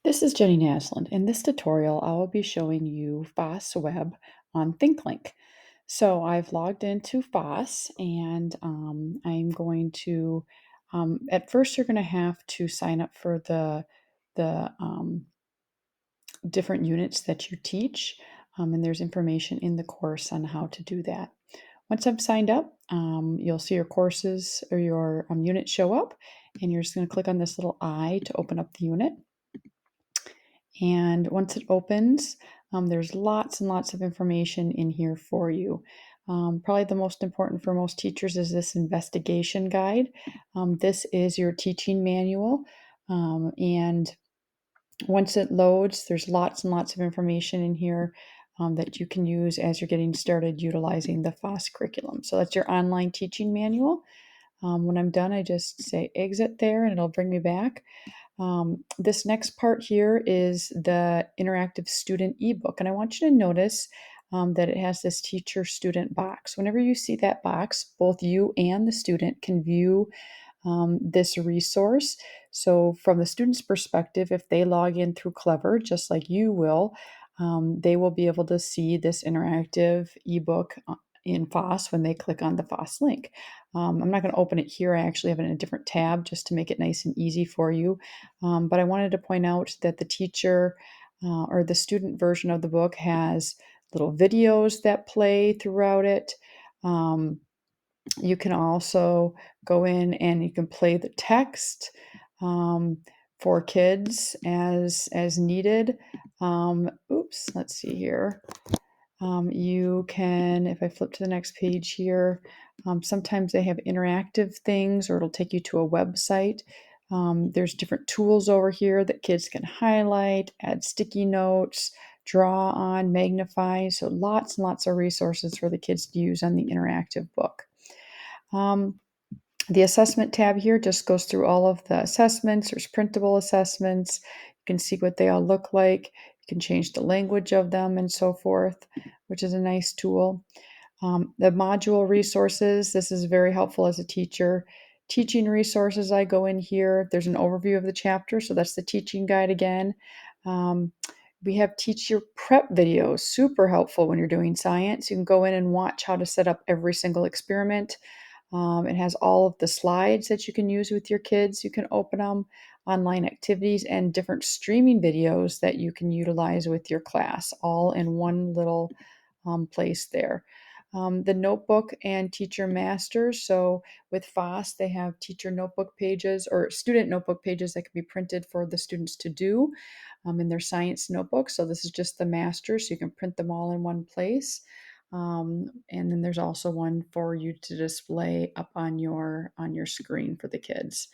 This is Jenny Naslund. In this tutorial, I will be showing you FOSSweb on ThinkLink. So I've logged into Foss and I'm going to, at first you're going to have to sign up for the different units that you teach. And there's information in the course on how to do that. Once I'm signed up, you'll see your courses or your units show up, and you're just going to click on this little eye to open up the unit. And once it opens, there's lots and lots of information in here for you. Probably the most important for most teachers is this investigation guide. This is your teaching manual. And once it loads, there's lots and lots of information in here that you can use as you're getting started utilizing the FOSS curriculum. So that's your online teaching manual. When I'm done, I just say exit there and it'll bring me back. This next part here is the interactive student ebook, and I want you to notice that it has this teacher student box. Whenever you see that box, both you and the student can view this resource. So, from the student's perspective, if they log in through Clever, just like you will, they will be able to see this interactive ebook in FOSS when they click on the FOSS link. I'm not going to open it here. I actually have it in a different tab just to make it nice and easy for you. But I wanted to point out that the teacher or the student version of the book has little videos that play throughout it. You can also go in and you can play the text um, for kids as needed. Let's see here. You can, if I flip to the next page here, sometimes they have interactive things or it'll take you to a website. There's different tools over here that kids can highlight, add sticky notes, draw on, magnify. So lots and lots of resources for the kids to use on the interactive book. Um, the assessment tab here just goes through all of the assessments. There's printable assessments. You can see what they all look like. You can change the language of them and so forth, which is a nice tool. The module resources, this is very helpful as a teacher. Teaching resources, I go in here. There's an overview of the chapter, so that's the teaching guide again. Um, we have teacher prep videos, super helpful when you're doing science. You can go in and watch how to set up every single experiment. It has all of the slides that you can use with your kids. You can open them, online activities, and different streaming videos that you can utilize with your class, all in one little place there. The notebook and teacher masters. So with FOSS, they have teacher notebook pages or student notebook pages that can be printed for the students to do in their science notebook. So this is just the master, so you can print them all in one place. And then there's also one for you to display up on your screen for the kids.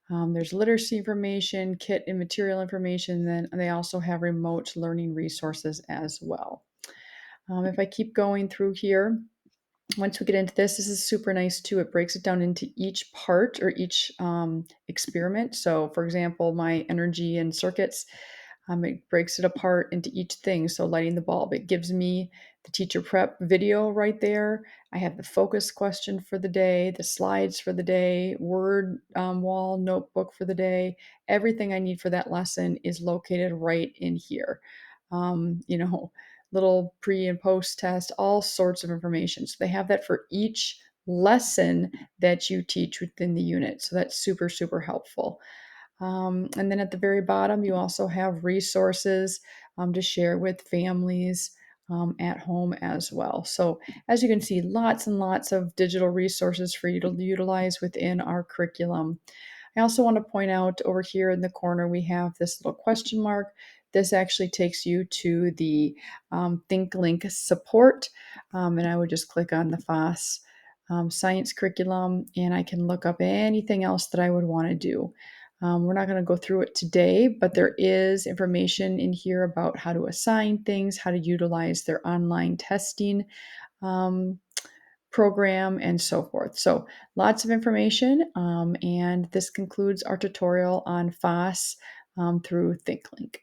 There's literacy information, kit and material information. Then they also have remote learning resources as well. If I keep going through here, once we get into this is super nice too. It breaks it down into each part or each experiment. So, for example, my energy and circuits, it breaks it apart into each thing. So, lighting the bulb, it gives me the teacher prep video right there. I have the focus question for the day, the slides for the day, word wall notebook for the day. Everything I need for that lesson is located right in here. Um, you know, Little pre and post test, all sorts of information. So they have that for each lesson that you teach within the unit. So that's super, super helpful. And then at the very bottom, you also have resources to share with families at home as well. So as you can see, lots and lots of digital resources for you to utilize within our curriculum. I also want to point out over here in the corner, we have this little question mark. This actually takes you to the ThinkLink support. And I would just click on the FOSS science curriculum and I can look up anything else that I would want to do. We're not going to go through it today, but there is information in here about how to assign things, how to utilize their online testing um, program, and so forth. So lots of information, and this concludes our tutorial on FOSS through ThinkLink.